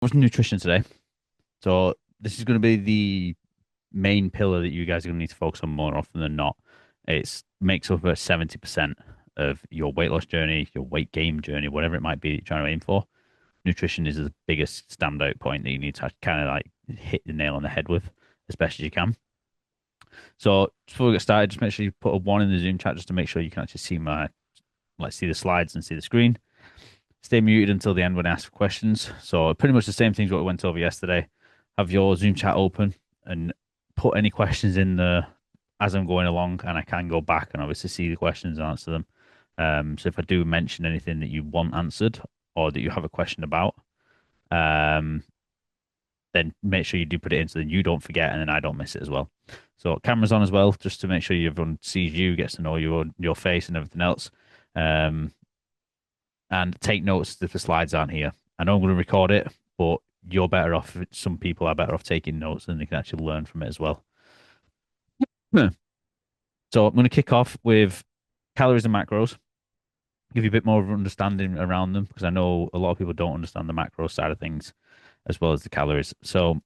What's nutrition today? So this is going to be the main pillar that you guys are going to need to focus on more often than not. It makes up about 70% of your weight loss journey, your weight gain journey, whatever it might be that you're trying to aim for. Nutrition is the biggest standout point that you need to kind of like hit the nail on the head with as best as you can. So before we get started, just make sure you put a one in the Zoom chat just to make sure you can actually see see the slides and see the screen. Stay muted until the end when I ask for questions. So pretty much the same things what we went over yesterday. Have your Zoom chat open and put any questions in there as I'm going along, and I can go back and obviously see the questions and answer them. So if I do mention anything that you want answered or that you have a question about, um, then make sure you do put it in so then you don't forget and then I don't miss it as well. So cameras on as well, just to make sure everyone sees you, gets to know your face and everything else. Um, and take notes if the slides aren't here. I know I'm going to record it, but you're better off. Some people are better off taking notes and they can actually learn from it as well. Yeah. So I'm going to kick off with calories and macros, give you a bit more of an understanding around them because I know a lot of people don't understand the macro side of things as well as the calories. So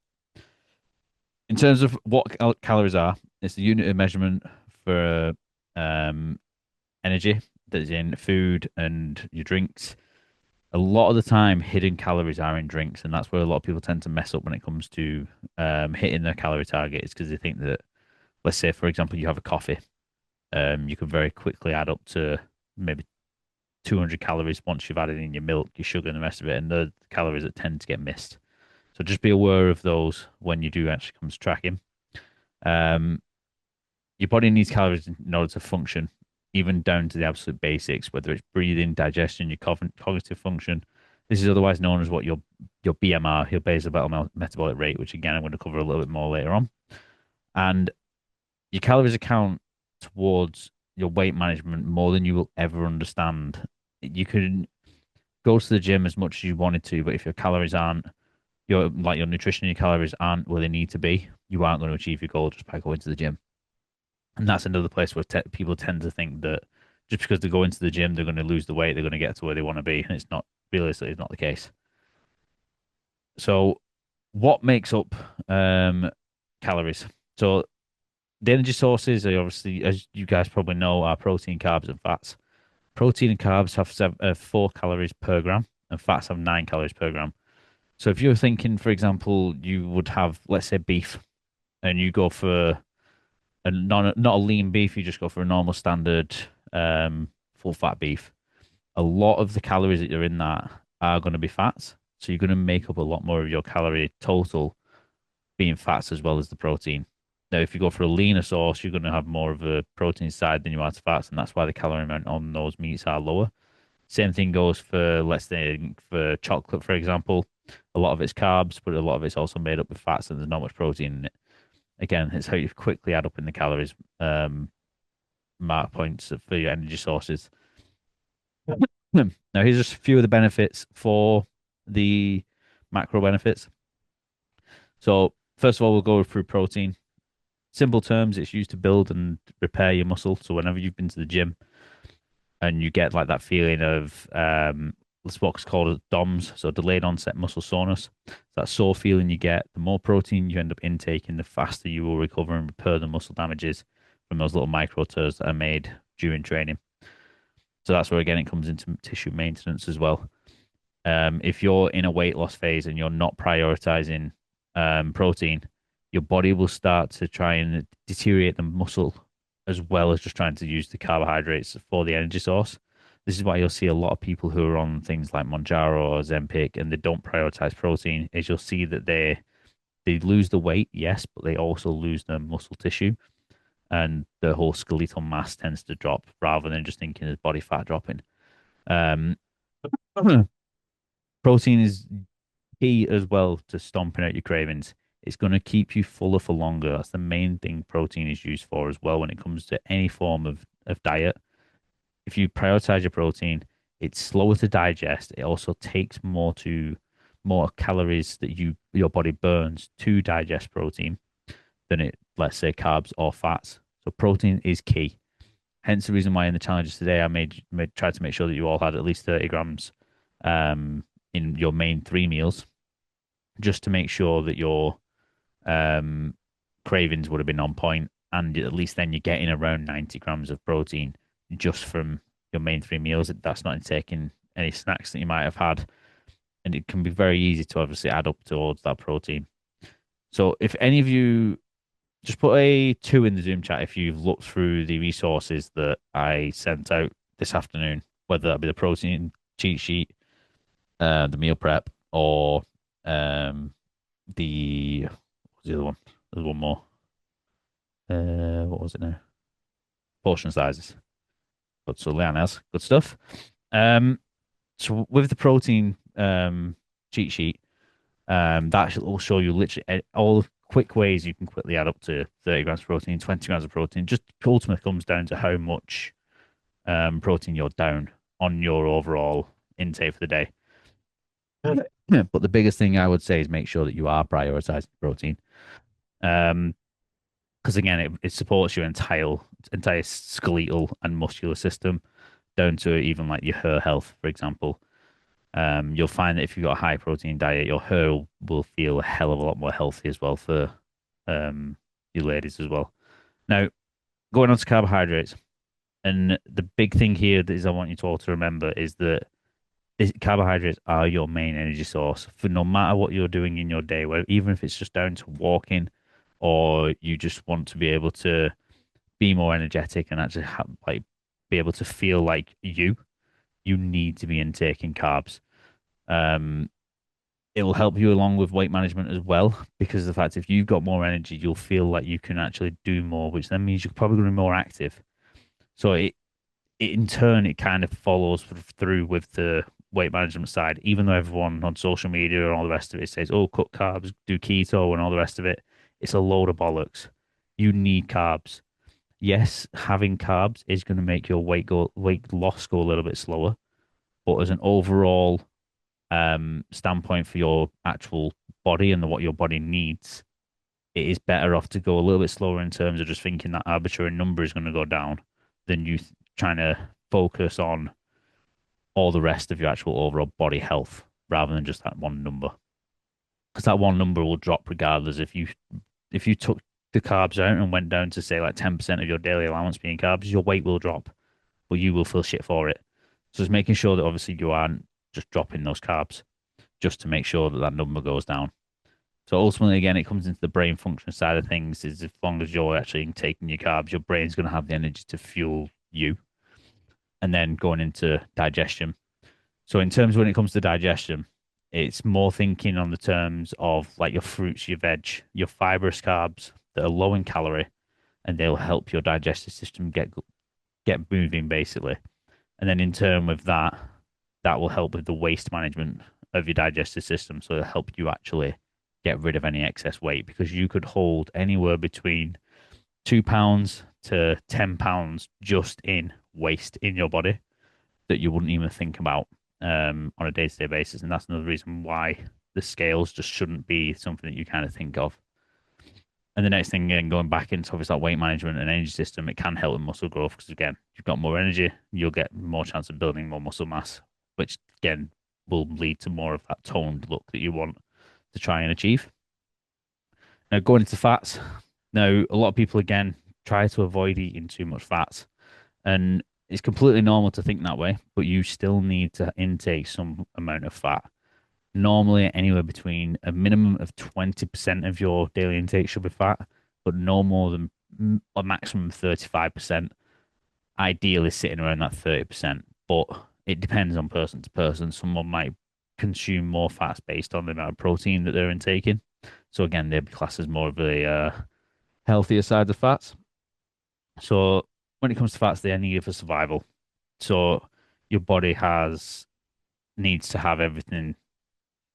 in terms of what calories are, it's the unit of measurement for um, energy that's in food and your drinks. A lot of the time, hidden calories are in drinks, and that's where a lot of people tend to mess up when it comes to hitting their calorie target. Is because they think that, let's say, for example, you have a coffee, you can very quickly add up to maybe 200 calories once you've added in your milk, your sugar, and the rest of it, and the calories that tend to get missed. So just be aware of those when you do actually come to tracking. Um, your body needs calories in order to function, even down to the absolute basics, whether it's breathing, digestion, your cognitive function. This is otherwise known as what your BMR, your basal metabolic rate, which again I'm going to cover a little bit more later on. And your calories account towards your weight management more than you will ever understand. You can go to the gym as much as you wanted to, but if your calories aren't your nutrition and your calories aren't where they need to be, you aren't going to achieve your goal just by going to the gym. And that's another place where people tend to think that just because they go into the gym, they're going to lose the weight, they're going to get to where they want to be. And it's not realistically, it's not the case. So, what makes up calories? So, the energy sources are obviously, as you guys probably know, are protein, carbs, and fats. Protein and carbs have 4 calories per gram, and fats have 9 calories per gram. So, if you're thinking, for example, you would have, let's say, beef, and you go for not a lean beef. You just go for a normal standard full fat beef. A lot of the calories that are in that are going to be fats, so you're going to make up a lot more of your calorie total being fats as well as the protein. Now, if you go for a leaner source, you're going to have more of a protein side than you are to fats, and that's why the calorie amount on those meats are lower. Same thing goes for, let's say, for chocolate, for example. A lot of it's carbs, but a lot of it's also made up with fats, and there's not much protein in it. Again, it's how you quickly add up in the calories mark points for your energy sources. Now, here's just a few of the benefits for the macro benefits. So, first of all, we'll go through protein. Simple terms, it's used to build and repair your muscle. So, whenever you've been to the gym and you get like that feeling of what's called DOMS, so delayed onset muscle soreness, that sore feeling you get, the more protein you end up intaking, the faster you will recover and repair the muscle damages from those little micro tears that are made during training. So that's where again it comes into tissue maintenance as well. If you're in a weight loss phase and you're not prioritizing protein, your body will start to try and deteriorate the muscle as well as just trying to use the carbohydrates for the energy source. This is why you'll see a lot of people who are on things like Monjaro or Zempic and they don't prioritize protein, is you'll see that they lose the weight, yes, but they also lose the muscle tissue and the whole skeletal mass tends to drop rather than just thinking of body fat dropping. Um, Protein is key as well to stomping out your cravings. It's going to keep you fuller for longer. That's the main thing protein is used for as well when it comes to any form of diet. If you prioritize your protein, it's slower to digest. It also takes more calories that your body burns to digest protein than it, let's say, carbs or fats. So protein is key. Hence the reason why in the challenges today I tried to make sure that you all had at least 30 grams in your main 3 meals. just to make sure that your um, cravings would have been on point, and at least then you're getting around 90 grams of protein just from your main three meals. That's not taking any snacks that you might have had, and it can be very easy to obviously add up towards that protein. So if any of you just put a two in the Zoom chat if you've looked through the resources that I sent out this afternoon, whether that be the protein cheat sheet, the meal prep, or what's the other one? There's one more. What was it now? Portion sizes. Good. So Leanne has good stuff. Um, so with the protein cheat sheet, that will show you literally all the quick ways you can quickly add up to 30 grams of protein, 20 grams of protein. Just ultimately comes down to how much protein you're down on your overall intake for the day. Yeah, but the biggest thing I would say is make sure that you are prioritizing protein. Um, because again, it supports your entire skeletal and muscular system, down to even like your hair health, for example. You'll find that if you've got a high protein diet, your hair will feel a hell of a lot more healthy as well for you ladies as well. Now, going on to carbohydrates, and the big thing here that is I want you to all to remember is that carbohydrates are your main energy source for no matter what you're doing in your day, where even if it's just down to walking or you just want to be able to be more energetic and actually like be able to feel like you need to be intaking carbs. Um, it will help you along with weight management as well because of the fact if you've got more energy, you'll feel like you can actually do more, which then means you're probably going to be more active. So it in turn it kind of follows through with the weight management side, even though everyone on social media and all the rest of it says, "Oh, cut carbs, do keto," and all the rest of it. It's a load of bollocks. You need carbs. Yes, having carbs is going to make your weight loss go a little bit slower, but as an overall standpoint for your actual body and what your body needs, it is better off to go a little bit slower in terms of just thinking that arbitrary number is going to go down than you trying to focus on all the rest of your actual overall body health rather than just that one number. Because that one number will drop regardless. If you took the carbs out and went down to say like 10% of your daily allowance being carbs, your weight will drop, but you will feel shit for it. So it's making sure that obviously you aren't just dropping those carbs just to make sure that that number goes down. So ultimately, again, it comes into the brain function side of things. Is as long as you're actually taking your carbs, your brain's going to have the energy to fuel you, and then going into digestion. So in terms of when it comes to digestion, it's more thinking on the terms of like your fruits, your veg, your fibrous carbs that are low in calorie, and they'll help your digestive system get moving basically. And then in turn with that, that will help with the waste management of your digestive system. So it'll help you actually get rid of any excess weight because you could hold anywhere between 2 pounds to 10 pounds just in waste in your body that you wouldn't even think about on a day-to-day basis. And that's another reason why the scales just shouldn't be something that you kind of think of. And the next thing, again, going back into obviously that weight management and energy system, it can help with muscle growth because, again, you've got more energy, you'll get more chance of building more muscle mass, which, again, will lead to more of that toned look that you want to try and achieve. Now, going into fats. Now, a lot of people, again, try to avoid eating too much fats. And it's completely normal to think that way, but you still need to intake some amount of fat. Normally, anywhere between a minimum of 20% of your daily intake should be fat, but no more than a maximum of 35%. Ideally, sitting around that 30%, but it depends on person to person. Someone might consume more fats based on the amount of protein that they're intaking. So, again, they'd be classed as more of a healthier side of fats. So, when it comes to fats, they are needed for survival. So, your body needs to have everything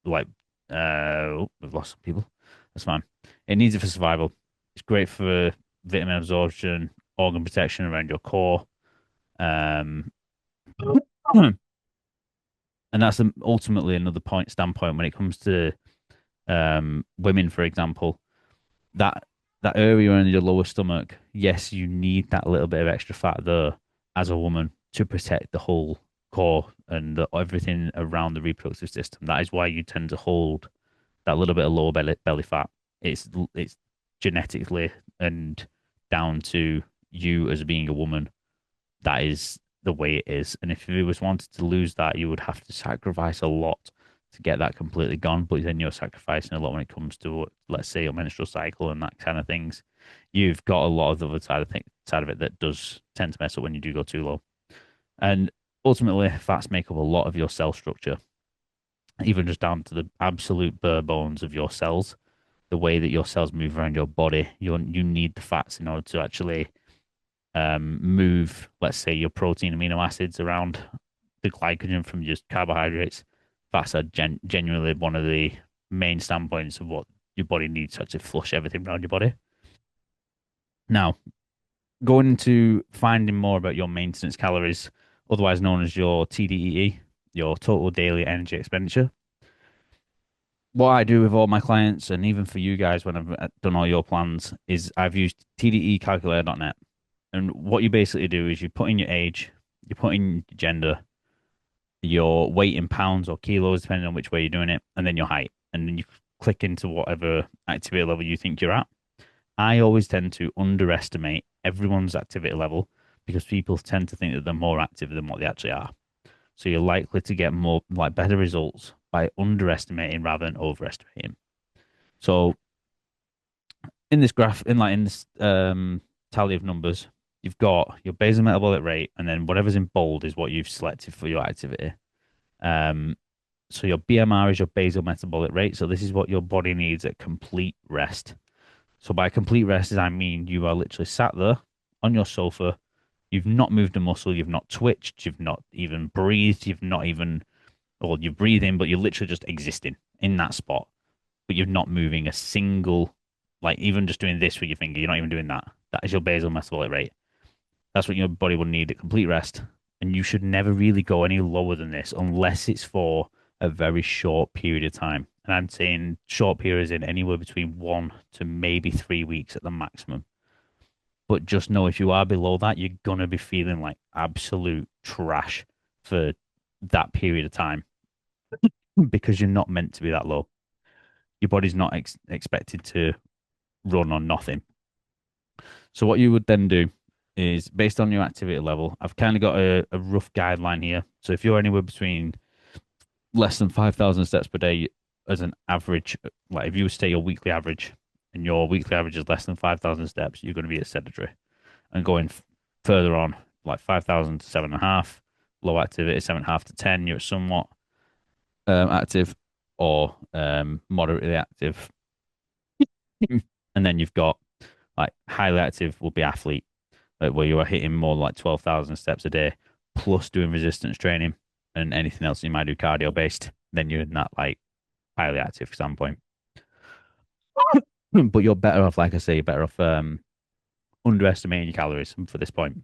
like we've lost some people. That's fine. It needs it for survival. It's great for vitamin absorption, organ protection around your core. Um, and that's ultimately another standpoint when it comes to women, for example, that that area in your lower stomach, yes, you need that little bit of extra fat there as a woman to protect the whole core and everything around the reproductive system. That is why you tend to hold that little bit of lower belly fat. It's genetically and down to you as being a woman. That is the way it is. And if you was wanted to lose that, you would have to sacrifice a lot to get that completely gone. But then you're sacrificing a lot when it comes to, let's say, your menstrual cycle and that kind of things. You've got a lot of the other side of it that does tend to mess up when you do go too low. And ultimately, fats make up a lot of your cell structure, even just down to the absolute bare bones of your cells. The way that your cells move around your body, you need the fats in order to actually move, let's say, your protein amino acids around the glycogen from just carbohydrates. Fats are genuinely one of the main standpoints of what your body needs to actually flush everything around your body. Now, going into finding more about your maintenance calories, otherwise known as your TDEE, your total daily energy expenditure. What I do with all my clients, and even for you guys when I've done all your plans, is I've used tdecalculator.net. And what you basically do is you put in your age, you put in your gender, your weight in pounds or kilos, depending on which way you're doing it, and then your height. And then you click into whatever activity level you think you're at. I always tend to underestimate everyone's activity level because people tend to think that they're more active than what they actually are. So you're likely to get more, like better results by underestimating rather than overestimating. So in this graph, in this tally of numbers, you've got your basal metabolic rate, and then whatever's in bold is what you've selected for your activity. Um, so your BMR is your basal metabolic rate. So this is what your body needs at complete rest. So by complete rest, I mean you are literally sat there on your sofa. You've not moved a muscle. You've not twitched. You've not even breathed. You've not even, well, you're breathing, but you're literally just existing in that spot. But you're not moving a single, like even just doing this with your finger. You're not even doing that. That is your basal metabolic rate. That's what your body will need at complete rest. And you should never really go any lower than this unless it's for a very short period of time. And I'm saying short periods in anywhere between 1 to maybe 3 weeks at the maximum. But just know if you are below that, you're going to be feeling like absolute trash for that period of time because you're not meant to be that low. Your body's not expected to run on nothing. So what you would then do is based on your activity level, I've kind of got a rough guideline here. So if you're anywhere between less than 5,000 steps per day as an average, like if you stay your weekly average and your weekly average is less than 5,000 steps, you're going to be a sedentary. And going further on, like 5,000 to 7.5, low activity, 7.5 to 10, you're somewhat active or moderately active. And then you've got like highly active will be athlete, like where you are hitting more like 12,000 steps a day, plus doing resistance training and anything else you might do cardio based. Then you're in that like highly active standpoint. But you're better off, like I say, you're better off underestimating your calories for this point.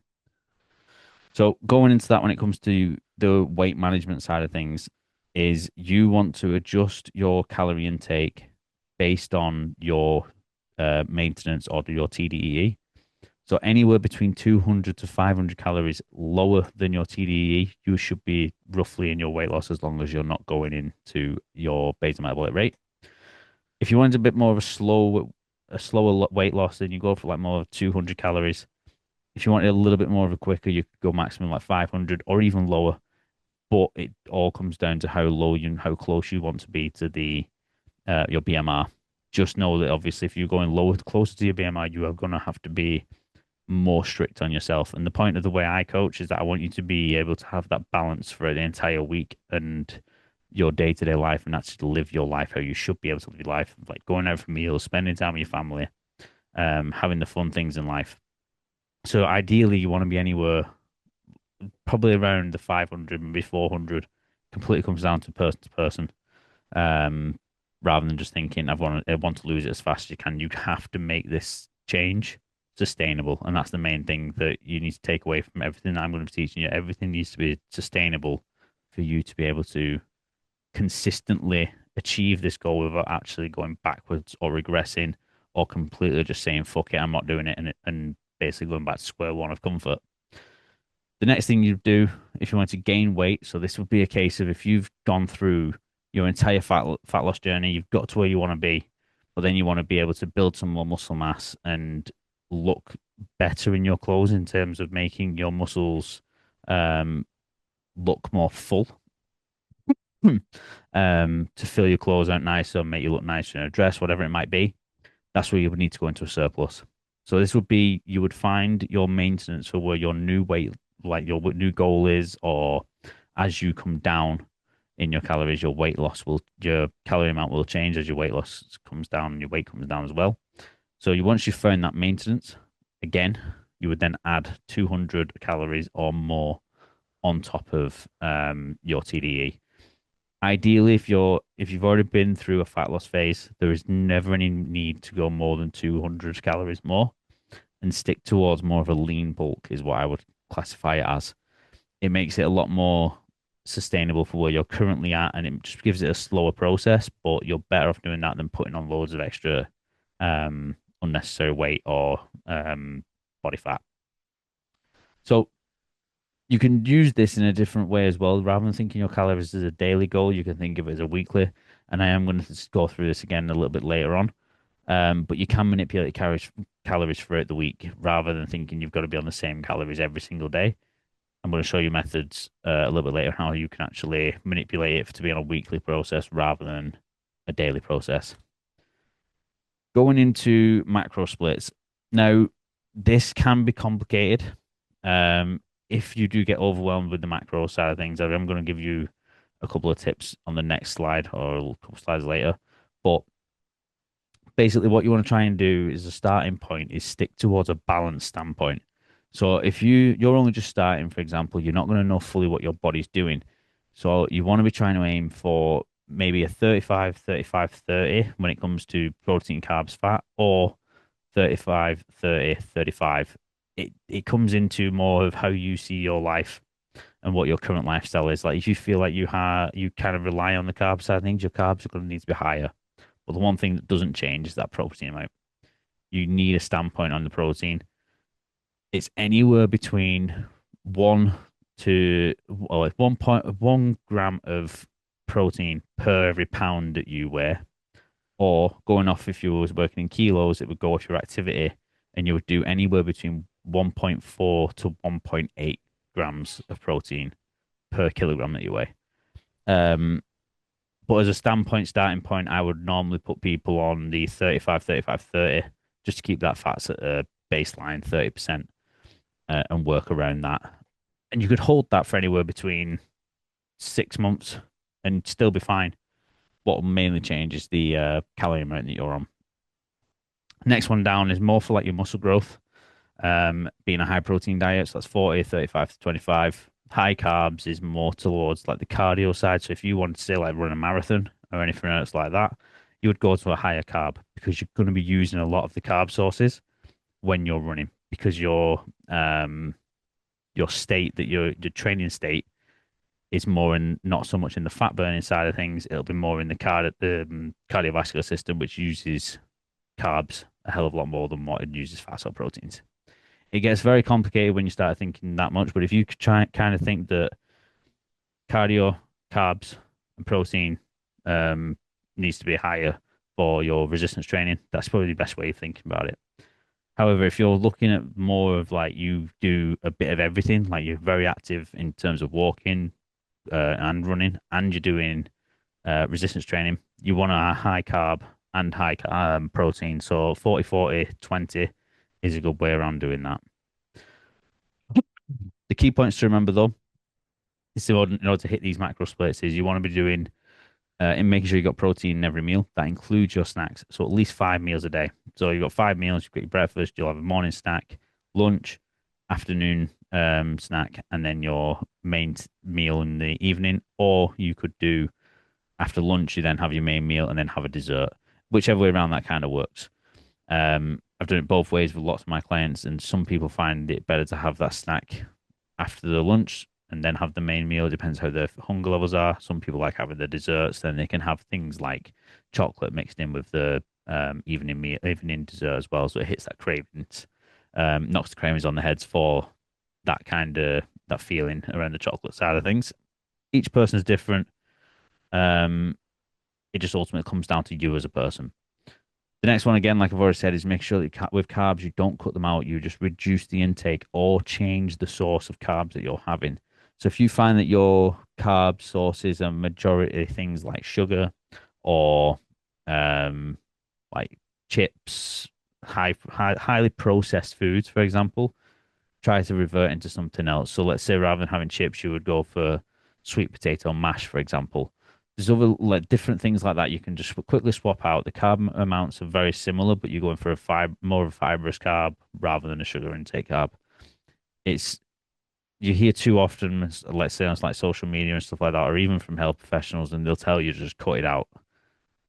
So going into that when it comes to the weight management side of things, is you want to adjust your calorie intake based on your maintenance or your TDEE. So anywhere between 200 to 500 calories lower than your TDEE, you should be roughly in your weight loss as long as you're not going into your basal metabolic rate. If you want a bit more of a slower weight loss, then you go for like more 200 calories. If you want it a little bit more of a quicker, you could go maximum like 500 or even lower. But it all comes down to how low you and how close you want to be to the your BMR. Just know that obviously if you're going lower, closer to your BMR, you are going to have to be more strict on yourself. And the point of the way I coach is that I want you to be able to have that balance for the entire week and your day-to-day life and actually live your life how you should be able to live your life, like going out for meals, spending time with your family, having the fun things in life. So ideally, you want to be anywhere probably around the 500, maybe 400. Completely comes down to person. Um, Rather than just thinking I want to lose it as fast as you can. You have to make this change sustainable, and that's the main thing that you need to take away from everything I'm going to be teaching you. Everything needs to be sustainable for you to be able to consistently achieve this goal without actually going backwards or regressing or completely just saying fuck it, I'm not doing it, and basically going back to square one of comfort. The next thing you do if you want to gain weight, so this would be a case of if you've gone through your entire fat loss journey. You've got to where you want to be, but then you want to be able to build some more muscle mass and look better in your clothes in terms of making your muscles um, look more full. To fill your clothes out nicer, make you look nicer in a dress, whatever it might be. That's where you would need to go into a surplus. So this would be you would find your maintenance for where your new weight, like your new goal is, or as you come down in your calories, your calorie amount will change as your weight loss comes down and your weight comes down as well. So once you've found that maintenance, again, you would then add 200 calories or more on top of your TDE. Ideally, if you've already been through a fat loss phase, there is never any need to go more than 200 calories more and stick towards more of a lean bulk is what I would classify it as. It makes it a lot more sustainable for where you're currently at, and it just gives it a slower process, but you're better off doing that than putting on loads of extra unnecessary weight or body fat. So you can use this in a different way as well. Rather than thinking your calories as a daily goal, you can think of it as a weekly. And I am going to go through this again a little bit later on. But you can manipulate calories throughout the week rather than thinking you've got to be on the same calories every single day. I'm going to show you methods a little bit later how you can actually manipulate it to be on a weekly process rather than a daily process. Going into macro splits. Now, this can be complicated. If you do get overwhelmed with the macro side of things, I'm going to give you a couple of tips on the next slide or a couple of slides later. But basically, what you want to try and do is a starting point is stick towards a balanced standpoint. So if you're only just starting, for example, you're not going to know fully what your body's doing. So you want to be trying to aim for maybe a 35, 35, 30 when it comes to protein, carbs, fat, or 35, 30, 35. It comes into more of how you see your life and what your current lifestyle is. Like if you feel like you kind of rely on the carb side of things, your carbs are going to need to be higher. But the one thing that doesn't change is that protein amount. You need a standpoint on the protein. It's anywhere between 1.1 gram of protein per every pound that you weigh, or going off if you was working in kilos, it would go off your activity, and you would do anywhere between 1.4 to 1.8 grams of protein per kilogram that you weigh. Um, but as a starting point, I would normally put people on the 35, 35, 30, just to keep that fats at a baseline 30%, and work around that. And you could hold that for anywhere between 6 months and still be fine. What will mainly change is the calorie amount that you're on. Next one down is more for like your muscle growth. Being a high protein diet, so that's 40, 35 to 25. High carbs is more towards like the cardio side. So if you want to say like run a marathon or anything else like that, you would go to a higher carb because you're going to be using a lot of the carb sources when you're running because your state that your training state is more in not so much in the fat burning side of things. It'll be more in the cardiovascular system, which uses carbs a hell of a lot more than what it uses fats or proteins. It gets very complicated when you start thinking that much, but if you try kind of think that cardio, carbs, and protein needs to be higher for your resistance training, that's probably the best way of thinking about it. However, if you're looking at more of like you do a bit of everything, like you're very active in terms of walking and running, and you're doing resistance training, you want a high carb and high protein. So 40, 40, 20 is a good way around doing that. The key points to remember though, is in order to hit these macro splits, is you want to be doing in making sure you got protein in every meal. That includes your snacks. So at least 5 meals a day. So you've got 5 meals, you've got your breakfast, you'll have a morning snack, lunch, afternoon snack, and then your main meal in the evening. Or you could do after lunch, you then have your main meal and then have a dessert. Whichever way around that kind of works. I've done it both ways with lots of my clients, and some people find it better to have that snack after the lunch and then have the main meal. It depends how their hunger levels are. Some people like having the desserts, then they can have things like chocolate mixed in with the evening dessert as well. So it hits that cravings, knocks the cravings on the heads for that kind of that feeling around the chocolate side of things. Each person is different. It just ultimately comes down to you as a person. The next one, again, like I've already said, is make sure that with carbs, you don't cut them out. You just reduce the intake or change the source of carbs that you're having. So if you find that your carb sources are majority things like sugar or um, like chips, highly processed foods, for example, try to revert into something else. So let's say rather than having chips, you would go for sweet potato mash, for example. There's other like different things like that you can just quickly swap out. The carb amounts are very similar, but you're going for a more of a fibrous carb rather than a sugar intake carb. It's you hear too often, let's say on like social media and stuff like that, or even from health professionals, and they'll tell you to just cut it out.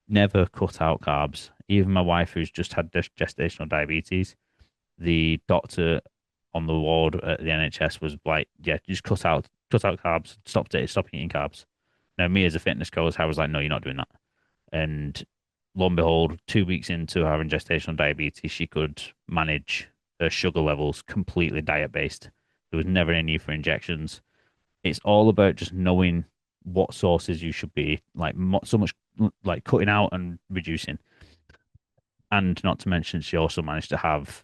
Never cut out carbs. Even my wife, who's just had gestational diabetes, the doctor on the ward at the NHS was like, "Yeah, just cut out carbs, stop eating carbs." Now, me as a fitness coach, I was like, "No, you're not doing that." And lo and behold, 2 weeks into having gestational diabetes, she could manage her sugar levels completely diet based. There was never any need for injections. It's all about just knowing what sources you should be like so much like cutting out and reducing. And not to mention, she also managed to have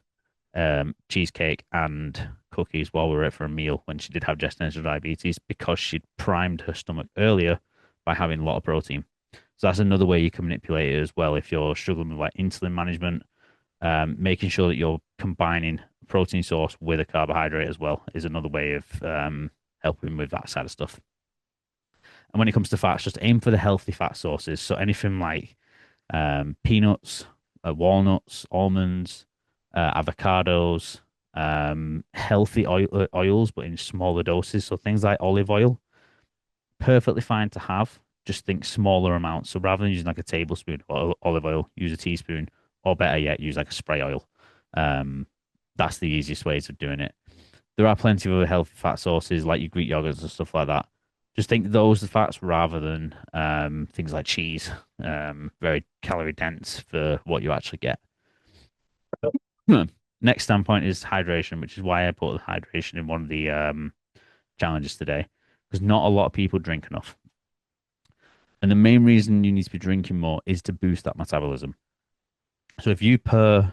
cheesecake and cookies while we were out for a meal when she did have gestational diabetes because she'd primed her stomach earlier by having a lot of protein. So that's another way you can manipulate it as well if you're struggling with like insulin management. Making sure that you're combining a protein source with a carbohydrate as well is another way of helping with that side of stuff. And when it comes to fats, just aim for the healthy fat sources. So anything like peanuts, walnuts, almonds, avocados, healthy oils, but in smaller doses. So things like olive oil, perfectly fine to have. Just think smaller amounts. So rather than using like a tablespoon of olive oil, use a teaspoon, or better yet, use like a spray oil. Um, that's the easiest ways of doing it. There are plenty of other healthy fat sources like your Greek yogurts and stuff like that. Just think those are fats rather than things like cheese, very calorie dense for what you actually get. Next standpoint is hydration, which is why I put hydration in one of the challenges today, because not a lot of people drink enough. And the main reason you need to be drinking more is to boost that metabolism. So if you pair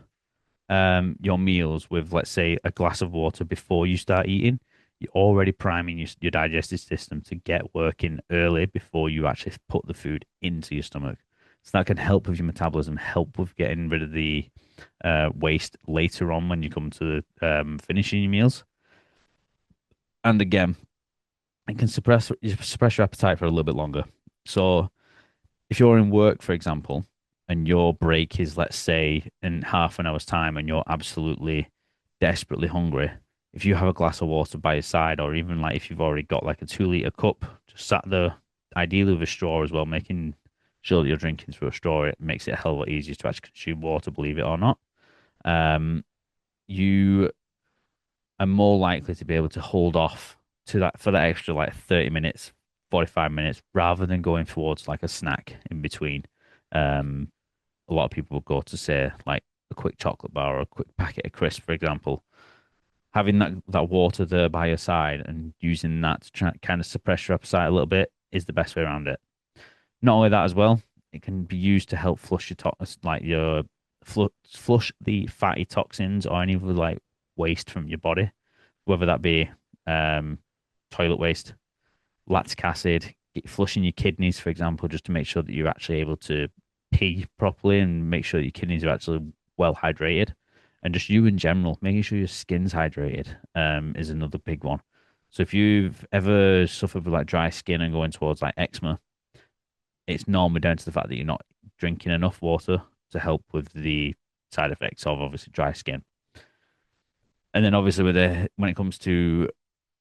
your meals with, let's say, a glass of water before you start eating, you're already priming your digestive system to get working early before you actually put the food into your stomach. So that can help with your metabolism, help with getting rid of the waste later on when you come to finishing your meals. And again, it can suppress your appetite for a little bit longer. So if you're in work, for example, and your break is, let's say, in half an hour's time and you're absolutely desperately hungry, if you have a glass of water by your side, or even like if you've already got like a 2 liter cup, just sat there, ideally with a straw as well, making sure that you're drinking through a straw, it makes it a hell of a lot easier to actually consume water, believe it or not. Um, you are more likely to be able to hold off to that for that extra like 30 minutes, 45 minutes, rather than going towards like a snack in between. Um, a lot of people will go to say like a quick chocolate bar or a quick packet of crisps, for example. Having that water there by your side and using that to try, kind of suppress your appetite a little bit is the best way around it. Not only that as well, it can be used to help flush your like your flush the fatty toxins or any of the like waste from your body, whether that be um, toilet waste, lactic acid, flushing your kidneys, for example, just to make sure that you're actually able to pee properly and make sure that your kidneys are actually well hydrated. And just you in general, making sure your skin's hydrated is another big one. So if you've ever suffered with like dry skin and going towards like eczema, it's normally down to the fact that you're not drinking enough water to help with the side effects of obviously dry skin. And then obviously when it comes to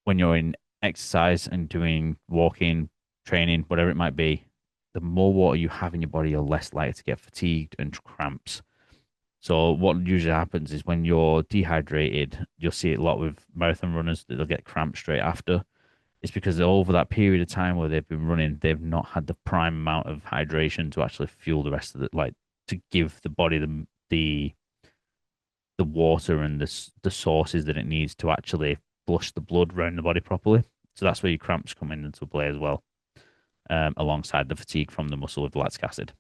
when you're in exercise and doing walking, training, whatever it might be, the more water you have in your body, you're less likely to get fatigued and cramps. So what usually happens is when you're dehydrated, you'll see it a lot with marathon runners that they'll get cramps straight after. It's because over that period of time where they've been running, they've not had the prime amount of hydration to actually fuel the rest of it, like to give the body the water and the sources that it needs to actually flush the blood around the body properly. So that's where your cramps come into play as well. alongside the fatigue from the muscle with lactic acid.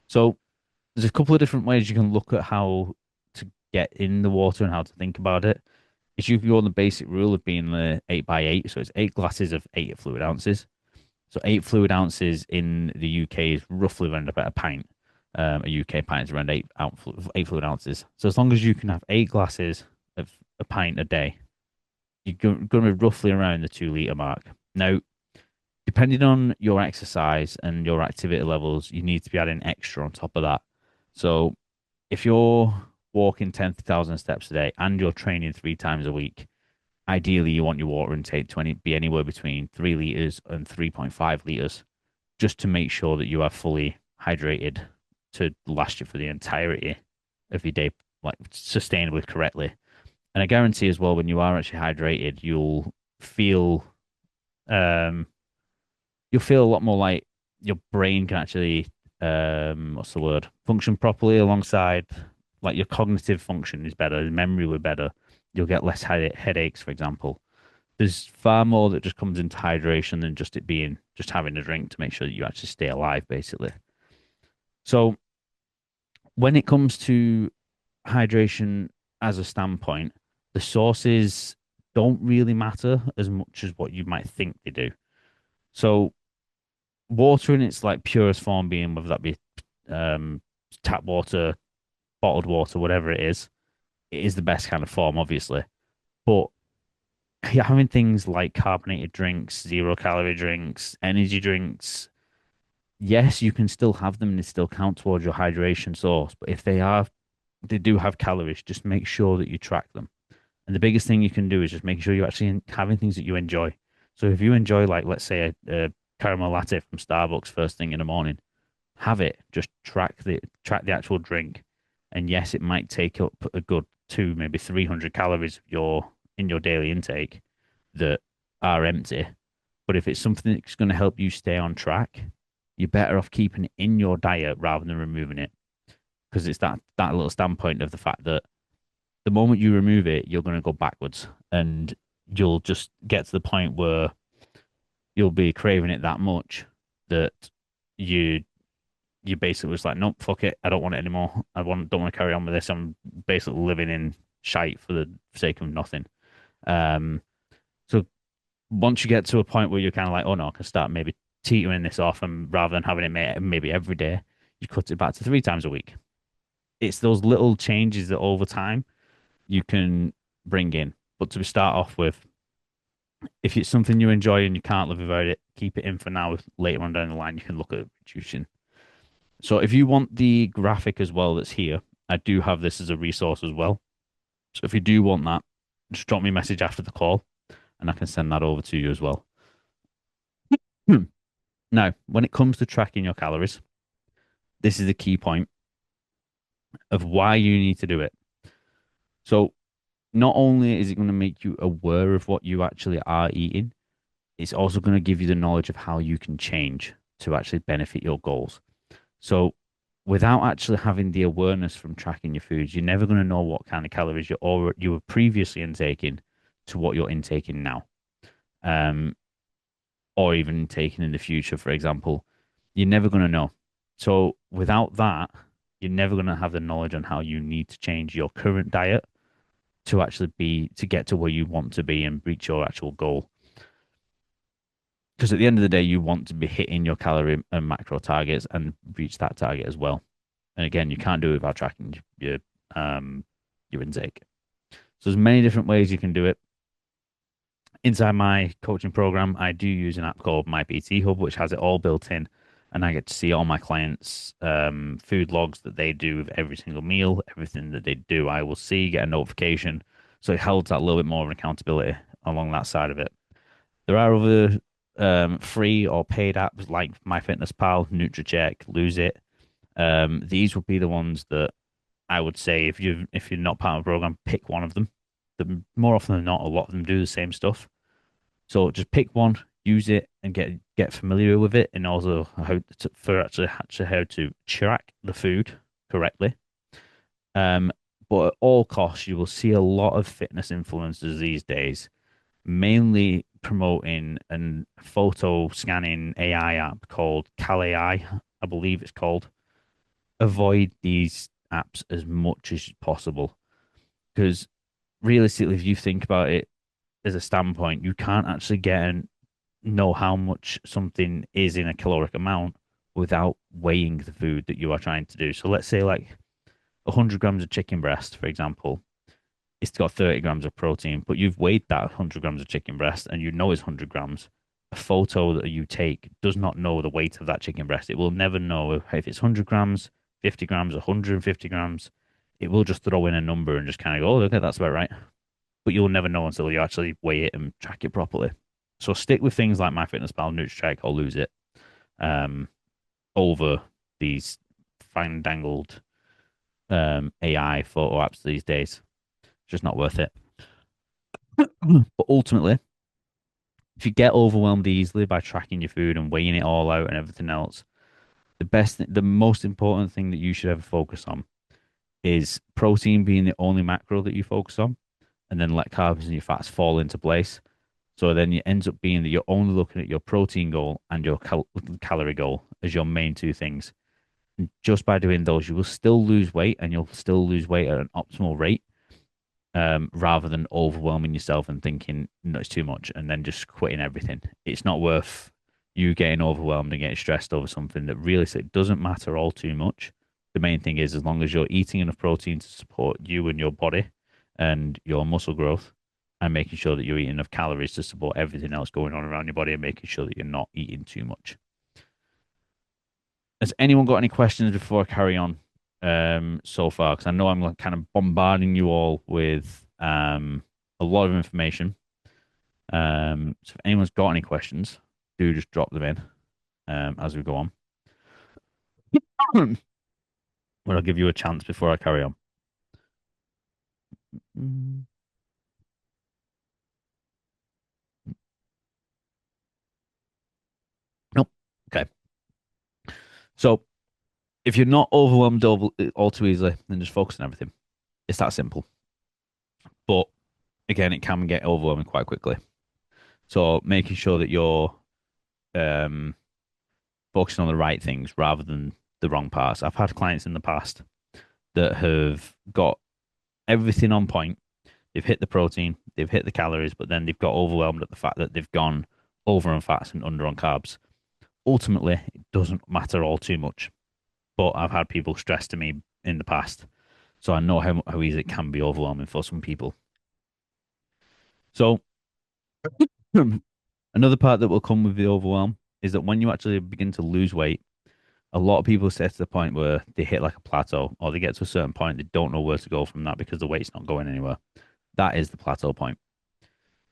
So there's a couple of different ways you can look at how to get in the water and how to think about it. If you go on the basic rule of being the 8 by 8, so it's 8 glasses of 8 fluid ounces. So 8 fluid ounces in the UK is roughly around about a pint. A UK pint is around 8 fluid ounces. So as long as you can have 8 glasses of a pint a day, you're going to be roughly around the 2 litre mark. Now, depending on your exercise and your activity levels, you need to be adding extra on top of that. So if you're walking 10,000 steps a day and you're training 3 times a week, ideally you want your water intake to be anywhere between 3 liters and 3.5 liters, just to make sure that you are fully hydrated to last you for the entirety of your day, like sustainably correctly. And I guarantee as well, when you are actually hydrated, feel um you'll feel a lot more like your brain can actually what's the word, function properly alongside, like your cognitive function is better, memory will be better. You'll get less headaches, for example. There's far more that just comes into hydration than just it being just having a drink to make sure that you actually stay alive, basically. So when it comes to hydration as a standpoint, the sources don't really matter as much as what you might think they do. So water in its like purest form, being whether that be um, tap water, bottled water, whatever it is the best kind of form, obviously. But having things like carbonated drinks, 0 calorie drinks, energy drinks, yes, you can still have them and they still count towards your hydration source. But if they do have calories, just make sure that you track them. And the biggest thing you can do is just making sure you're actually having things that you enjoy. So if you enjoy, like, let's say a caramel latte from Starbucks first thing in the morning, have it. Just track the actual drink. And yes, it might take up a good two, maybe 300 calories of in your daily intake that are empty. But if it's something that's going to help you stay on track, you're better off keeping it in your diet rather than removing it. Because it's that little standpoint of the fact that the moment you remove it, you're going to go backwards and you'll just get to the point where you'll be craving it that much that you you basically was like, nope, fuck it, I don't want it anymore. Don't want to carry on with this. I'm basically living in shite for the sake of nothing. Um, so once you get to a point where you're kind of like, oh no, I can start maybe teetering this off, and rather than having it maybe every day, you cut it back to 3 times a week. It's those little changes that over time you can bring in. But to start off with, if it's something you enjoy and you can't live without it, keep it in for now. Later on down the line, you can look at reducing. So if you want the graphic as well that's here, I do have this as a resource as well. So if you do want that, just drop me a message after the call and I can send that over to you as well. Now, when it comes to tracking your calories, this is the key point of why you need to do it. So not only is it going to make you aware of what you actually are eating, it's also going to give you the knowledge of how you can change to actually benefit your goals. So without actually having the awareness from tracking your foods, you're never going to know what kind of calories you were previously intaking to what you're intaking now, um, or even taking in the future, for example. You're never going to know. So without that, you're never going to have the knowledge on how you need to change your current diet to actually to get to where you want to be and reach your actual goal. Because at the end of the day, you want to be hitting your calorie and macro targets and reach that target as well. And again, you can't do it without tracking your intake. So there's many different ways you can do it. Inside my coaching program, I do use an app called My PT Hub, which has it all built in, and I get to see all my clients' food logs that they do with every single meal, everything that they do. I will see, get a notification, so it holds that little bit more of an accountability along that side of it. There are other free or paid apps like MyFitnessPal, NutriCheck, Lose It. These would be the ones that I would say if you're not part of a program, pick one of them. More often than not, a lot of them do the same stuff. So just pick one, use it, and get familiar with it, and also actually how to track the food correctly. Um, but at all costs, you will see a lot of fitness influencers these days mainly promoting a photo scanning AI app called Cal AI, I believe it's called. Avoid these apps as much as possible because realistically, if you think about it as a standpoint, you can't actually get and know how much something is in a caloric amount without weighing the food that you are trying to do. So let's say like 100 grams of chicken breast, for example, it's got 30 grams of protein, but you've weighed that 100 grams of chicken breast and you know it's 100 grams. A photo that you take does not know the weight of that chicken breast. It will never know if it's 100 grams, 50 grams, 150 grams. It will just throw in a number and just kind of go, oh, okay, that's about right. But you'll never know until you actually weigh it and track it properly. So stick with things like MyFitnessPal, NutriCheck, or Lose It um, over these fine-dangled AI photo apps these days. It's just not worth it. But ultimately, if you get overwhelmed easily by tracking your food and weighing it all out and everything else, the most important thing that you should ever focus on is protein being the only macro that you focus on, and then let carbs and your fats fall into place. So then it ends up being that you're only looking at your protein goal and your calorie goal as your main two things. And just by doing those, you will still lose weight and you'll still lose weight at an optimal rate, rather than overwhelming yourself and thinking, no, it's too much, and then just quitting everything. It's not worth you getting overwhelmed and getting stressed over something that really it doesn't matter all too much. The main thing is, as long as you're eating enough protein to support you and your body and your muscle growth, and making sure that you're eating enough calories to support everything else going on around your body, and making sure that you're not eating too much. Has anyone got any questions before I carry on so far? Because I know I'm like kind of bombarding you all with a lot of information. So if anyone's got any questions, do just drop them in as we go on. But I'll give you a chance before I carry on. Mm, Nope. Okay. So if you're not overwhelmed all too easily, then just focus on everything. It's that simple. But again, it can get overwhelming quite quickly. So making sure that you're um, focusing on the right things rather than the wrong parts. I've had clients in the past that have got everything on point. They've hit the protein, they've hit the calories, but then they've got overwhelmed at the fact that they've gone over on fats and under on carbs. Ultimately, it doesn't matter all too much. But I've had people stress to me in the past. So I know how easy it can be overwhelming for some people. So another part that will come with the overwhelm is that when you actually begin to lose weight, a lot of people get to the point where they hit like a plateau or they get to a certain point, they don't know where to go from that because the weight's not going anywhere. That is the plateau point.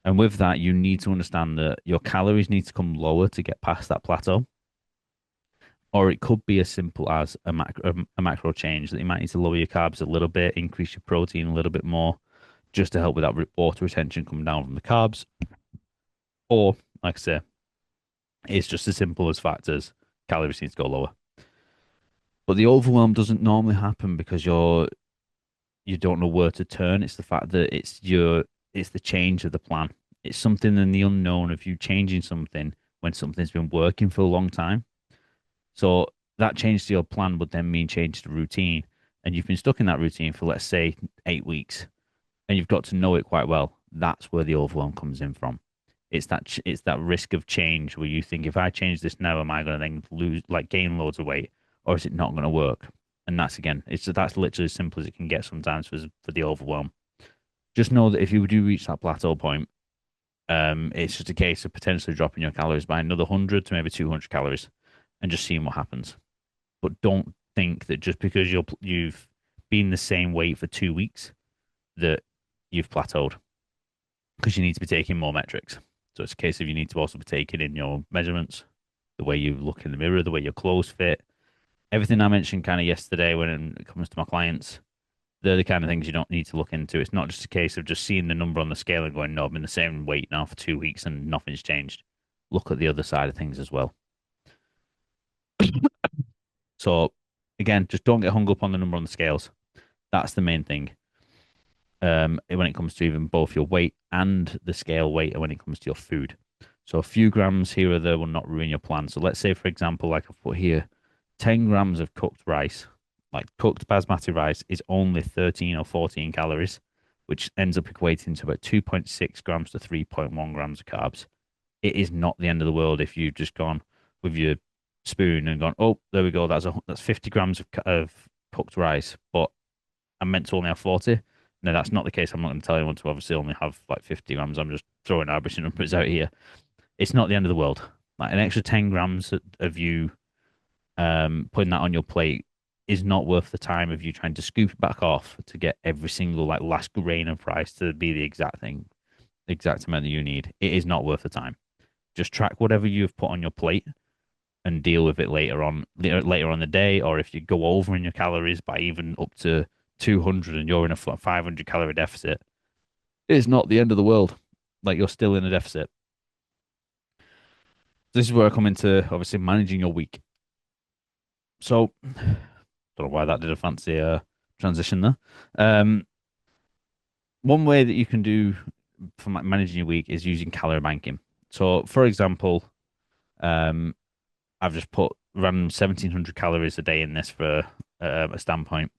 And with that, you need to understand that your calories need to come lower to get past that plateau. Or it could be as simple as a macro change that you might need to lower your carbs a little bit, increase your protein a little bit more, just to help with that water retention coming down from the carbs. Or, like I say, it's just as simple as fact as calories need to go lower. But the overwhelm doesn't normally happen because you don't know where to turn. It's the fact that it's the change of the plan. It's something in the unknown of you changing something when something's been working for a long time. So that change to your plan would then mean change to routine. And you've been stuck in that routine for, let's say, 8 weeks, and you've got to know it quite well. That's where the overwhelm comes in from. It's that risk of change where you think, if I change this now, am I going to then lose, like gain loads of weight, or is it not going to work? And that's again, that's literally as simple as it can get sometimes for the overwhelm. Just know that if you do reach that plateau point, it's just a case of potentially dropping your calories by another 100 to maybe 200 calories, and just seeing what happens. But don't think that just because you've been the same weight for 2 weeks that you've plateaued, because you need to be taking more metrics. So it's a case of you need to also be taking in your measurements, the way you look in the mirror, the way your clothes fit, everything I mentioned kind of yesterday when it comes to my clients. They're the kind of things you don't need to look into. It's not just a case of just seeing the number on the scale and going, no, I'm in the same weight now for 2 weeks and nothing's changed. Look at the other side of things as well. So again, just don't get hung up on the number on the scales. That's the main thing. when it comes to even both your weight and the scale weight, and when it comes to your food. So a few grams here or there will not ruin your plan. So let's say, for example, like I've put here, 10 grams of cooked rice, like cooked basmati rice, is only 13 or 14 calories, which ends up equating to about 2.6 grams to 3.1 grams of carbs. It is not the end of the world if you've just gone with your spoon and gone, oh, there we go, that's 50 grams of cooked rice, but I'm meant to only have 40. No, that's not the case. I'm not going to tell anyone to obviously only have like 50 grams. I'm just throwing arbitrary numbers out here. It's not the end of the world. Like an extra 10 grams of you putting that on your plate is not worth the time of you trying to scoop it back off to get every single like last grain of rice to be the exact thing, the exact amount that you need. It is not worth the time. Just track whatever you've put on your plate and deal with it later on the day, or if you go over in your calories by even up to 200 and you're in a 500 calorie deficit, it's not the end of the world. Like you're still in a deficit. This is where I come into obviously managing your week. So, don't know why that did a fancy transition there. Um, One way that you can do for managing your week is using calorie banking. So, for example, um, I've just put random 1,700 calories a day in this for a standpoint.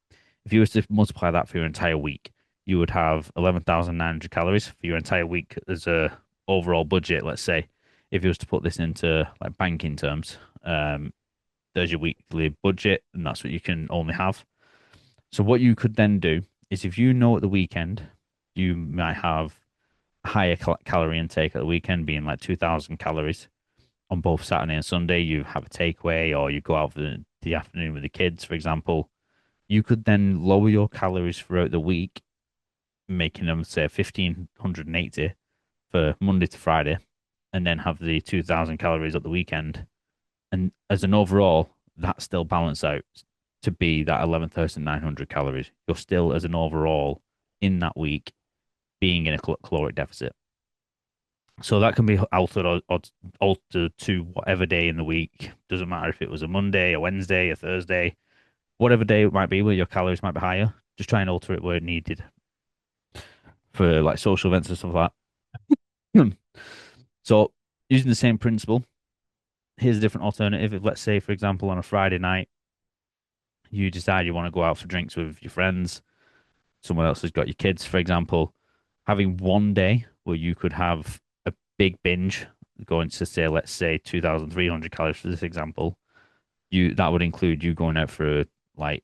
If you were to multiply that for your entire week, you would have 11,900 calories for your entire week as a overall budget. Let's say if you was to put this into like banking terms, there's your weekly budget, and that's what you can only have. So what you could then do is if you know at the weekend you might have a higher calorie intake at the weekend, being like 2,000 calories on both Saturday and Sunday, you have a takeaway or you go out for the afternoon with the kids, for example, you could then lower your calories throughout the week, making them say 1,580 for Monday to Friday, and then have the 2,000 calories at the weekend. And as an overall, that still balance out to be that 11,900 calories. You're still, as an overall, in that week, being in a caloric deficit. So that can be or altered to whatever day in the week. Doesn't matter if it was a Monday, a Wednesday, a Thursday, whatever day it might be where your calories might be higher. Just try and alter it where needed for like social events and stuff like that. So using the same principle, here's a different alternative. If let's say, for example, on a Friday night, you decide you want to go out for drinks with your friends, someone else has got your kids, for example, having one day where you could have a big binge going to say, let's say 2,300 calories for this example, you that would include you going out for like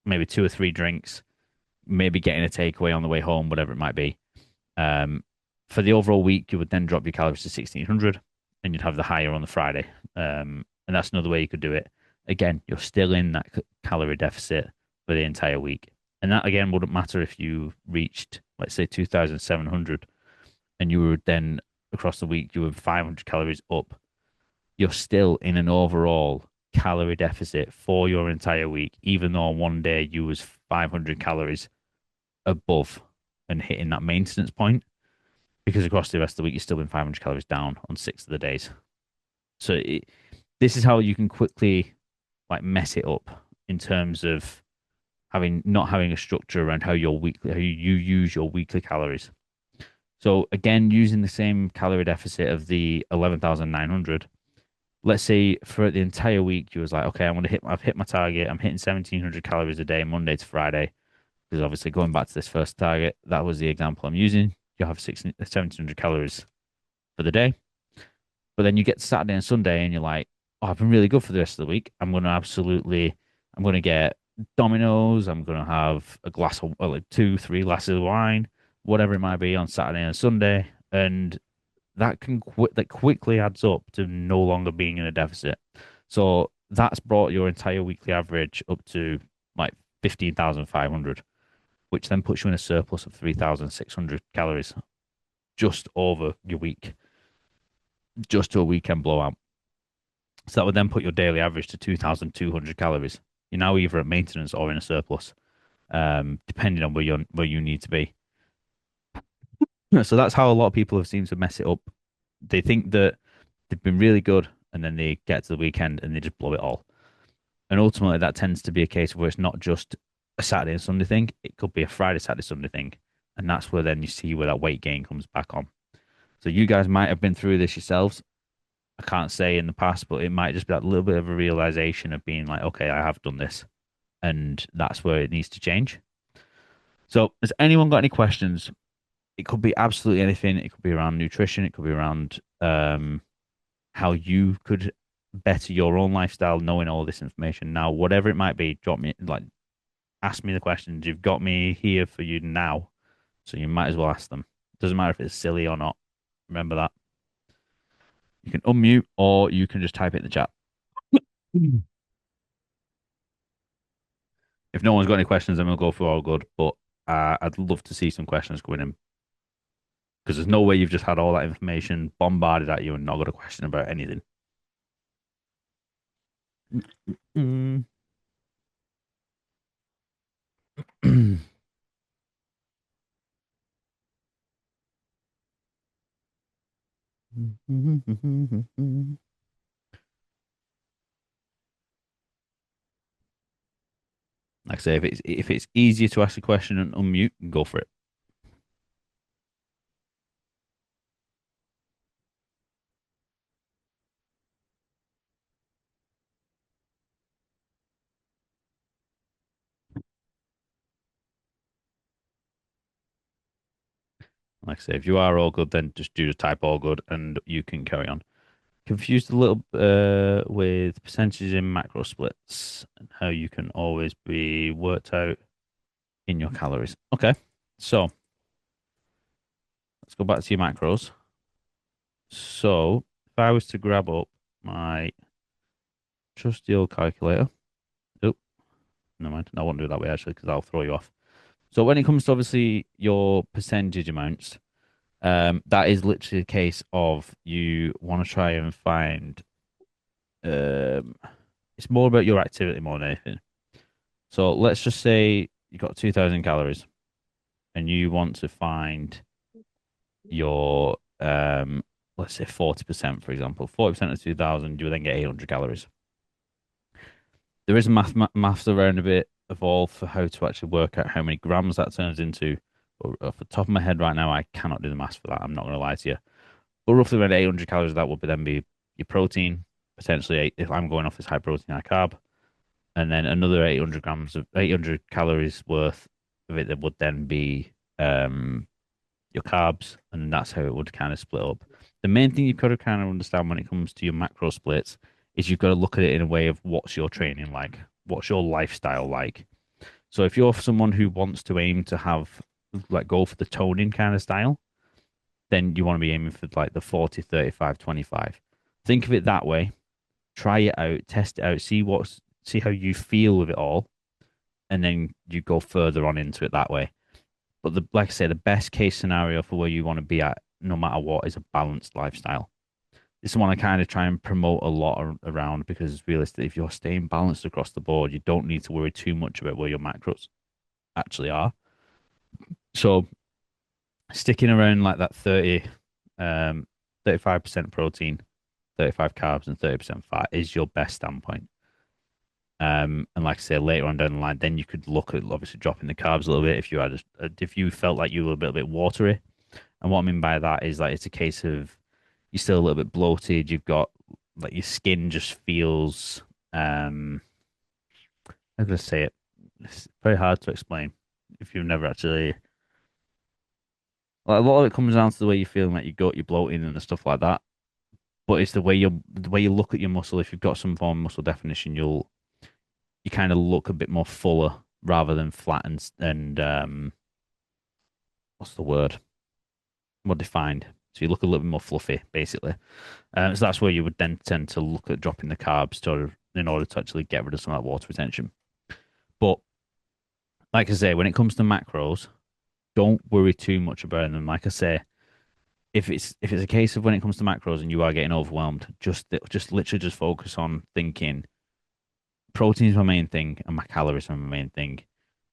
maybe two or three drinks, maybe getting a takeaway on the way home, whatever it might be. Um, for the overall week, you would then drop your calories to 1,600 and you'd have the higher on the Friday. And that's another way you could do it. Again, you're still in that calorie deficit for the entire week. And that again wouldn't matter if you reached, let's say, 2,700 and you were then across the week, you were 500 calories up. You're still in an overall calorie deficit for your entire week, even though on one day you was 500 calories above and hitting that maintenance point, because across the rest of the week you've still been 500 calories down on six of the days. So this is how you can quickly like mess it up in terms of not having a structure around how you use your weekly calories. So again, using the same calorie deficit of the 11,900, let's say for the entire week you was like, okay, I've hit my target. I'm hitting 1,700 calories a day, Monday to Friday. Because obviously going back to this first target, that was the example I'm using. You have 1,700 calories for the day. But then you get to Saturday and Sunday and you're like, oh, I've been really good for the rest of the week. I'm going to get Domino's. I'm going to have a glass of, well, like two, three glasses of wine, whatever it might be on Saturday and Sunday. And that quickly adds up to no longer being in a deficit. So that's brought your entire weekly average up to like 15,500, which then puts you in a surplus of 3,600 calories just over your week, just to a weekend blowout. So that would then put your daily average to 2,200 calories. You're now either at maintenance or in a surplus, depending on where you need to be. So that's how a lot of people have seemed to mess it up. They think that they've been really good, and then they get to the weekend and they just blow it all. And ultimately, that tends to be a case where it's not just a Saturday and Sunday thing. It could be a Friday, Saturday, Sunday thing. And that's where then you see where that weight gain comes back on. So you guys might have been through this yourselves. I can't say in the past, but it might just be that little bit of a realization of being like, okay, I have done this, and that's where it needs to change. So, has anyone got any questions? It could be absolutely anything. It could be around nutrition. It could be around how you could better your own lifestyle, knowing all this information now. Whatever it might be, drop me like ask me the questions. You've got me here for you now, so you might as well ask them. Doesn't matter if it's silly or not. Remember that. You can unmute or you can just type it in the chat. If no one's got any questions, then we'll go for all good. But I'd love to see some questions coming in because there's no way you've just had all that information bombarded at you and not got a question about anything. Mm. Like I say, if it's easier to ask a question and unmute, go for it. Like I say, if you are all good, then just do the type all good, and you can carry on. Confused a little with percentages in macro splits and how you can always be worked out in your calories. Okay, so let's go back to your macros. So if I was to grab up my trusty old calculator, oh, never mind, I won't do it that way actually because I'll throw you off. So when it comes to obviously your percentage amounts, that is literally a case of you want to try and find. Um, it's more about your activity more than anything. So let's just say you got 2,000 calories and you want to find your let's say 40%, for example. 40% of 2,000, you will then get 800 calories. There is maths around a bit of all for how to actually work out how many grams that turns into. But off the top of my head right now, I cannot do the maths for that. I'm not going to lie to you. But roughly around 800 calories, that would then be your protein, potentially if I'm going off this high protein, high carb, and then another 800 grams of 800 calories worth of it that would then be your carbs, and that's how it would kind of split up. The main thing you've got to kind of understand when it comes to your macro splits is you've got to look at it in a way of what's your training like, what's your lifestyle like. So if you're someone who wants to aim to have like go for the toning kind of style, then you want to be aiming for like the 40, 35, 25. Think of it that way. Try it out, test it out, see how you feel with it all, and then you go further on into it that way. But like I say, the best case scenario for where you want to be at, no matter what, is a balanced lifestyle. This is one I kind of try and promote a lot around because realistically, if you're staying balanced across the board, you don't need to worry too much about where your macros actually are. So sticking around like that 35% protein, 35 carbs, and 30% fat is your best standpoint. And like I say, later on down the line, then you could look at obviously dropping the carbs a little bit if you had if you felt like you were a little bit watery. And what I mean by that is like it's a case of you're still a little bit bloated. You've got like your skin just feels how can I say it? It's very hard to explain if you've never actually like a lot of it comes down to the way you're feeling like your gut, you're bloating and stuff like that. But it's the way you look at your muscle. If you've got some form of muscle definition, you kind of look a bit more fuller rather than flat and what's the word? More defined. So you look a little bit more fluffy, basically. So that's where you would then tend to look at dropping the carbs in order to actually get rid of some of that water retention. But like I say, when it comes to macros, don't worry too much about them. Like I say, if it's a case of when it comes to macros and you are getting overwhelmed, just literally just focus on thinking protein is my main thing and my calories are my main thing.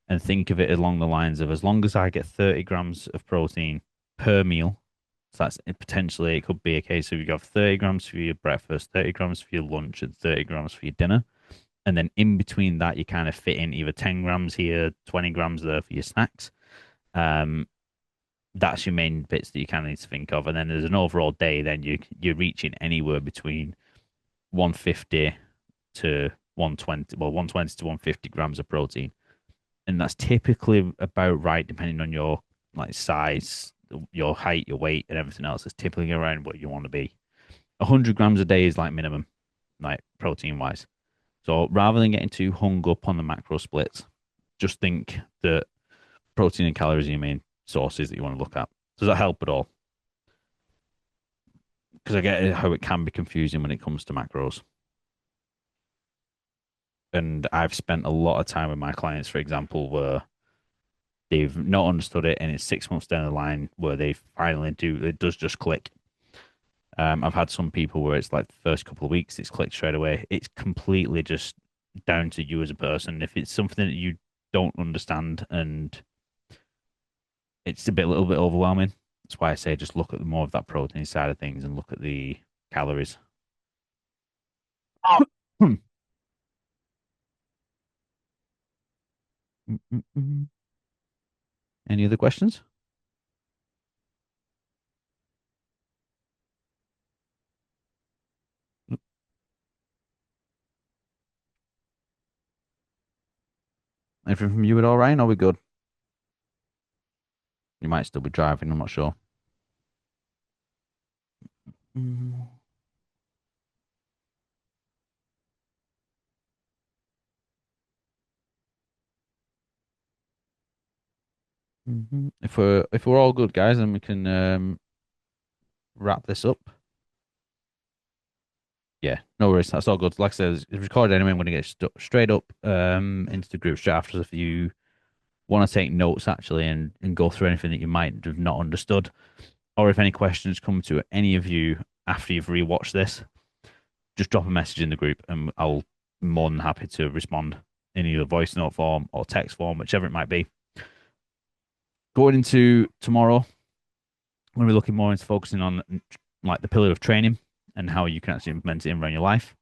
And think of it along the lines of as long as I get 30 grams of protein per meal, so that's potentially it could be a case of you have 30 grams for your breakfast, 30 grams for your lunch, and 30 grams for your dinner. And then in between that, you kind of fit in either 10 grams here, 20 grams there for your snacks. Um, That's your main bits that you kind of need to think of. And then there's an overall day, then you're reaching anywhere between 150 to 120, well, 120 to 150 grams of protein. And that's typically about right, depending on your like size, your height, your weight, and everything else. It's typically around what you want to be. 100 grams a day is like minimum, like protein wise. So rather than getting too hung up on the macro splits, just think that protein and calories are your main sources that you want to look at. Does that help at all? Because I get how it can be confusing when it comes to macros. And I've spent a lot of time with my clients, for example, where they've not understood it, and it's 6 months down the line where they finally do. It does just click. I've had some people where it's like the first couple of weeks, it's clicked straight away. It's completely just down to you as a person. If it's something that you don't understand and it's a little bit overwhelming, that's why I say just look at more of that protein side of things and look at the calories. Hmm. Any other questions? Anything from you at all, Ryan? Are we good? You might still be driving. I'm not sure. Mhm. If we're all good, guys, then we can wrap this up. Yeah, no worries. That's all good. Like I said, it's recorded anyway. I'm going to get straight up into the group chat after if you want to take notes actually and go through anything that you might have not understood, or if any questions come to any of you after you've rewatched this, just drop a message in the group and I'll be more than happy to respond in either voice note form or text form, whichever it might be. Going into tomorrow, I'm going to be looking more into focusing on like the pillar of training and how you can actually implement it in around your life.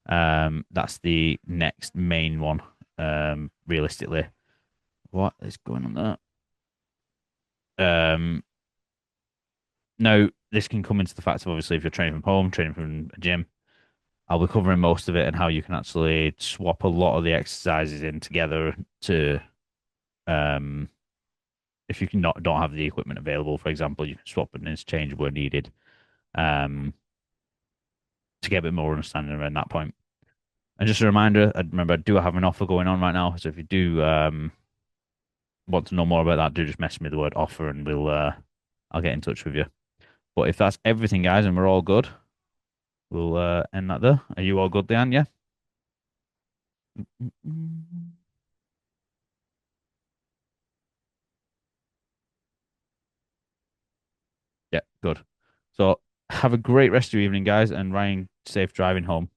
That's the next main one. Realistically, what is going on there? Now this can come into the fact of obviously if you're training from home, training from a gym. I'll be covering most of it and how you can actually swap a lot of the exercises in together to um if you can not don't have the equipment available, for example, you can swap and interchange where needed. Um to get a bit more understanding around that point. And just a reminder, I remember I do have an offer going on right now. So if you do want to know more about that, do just message me the word offer and I'll get in touch with you. But if that's everything, guys, and we're all good, we'll end that there. Are you all good, Dan? Yeah? Yeah, good. So have a great rest of your evening, guys, and Ryan, safe driving home.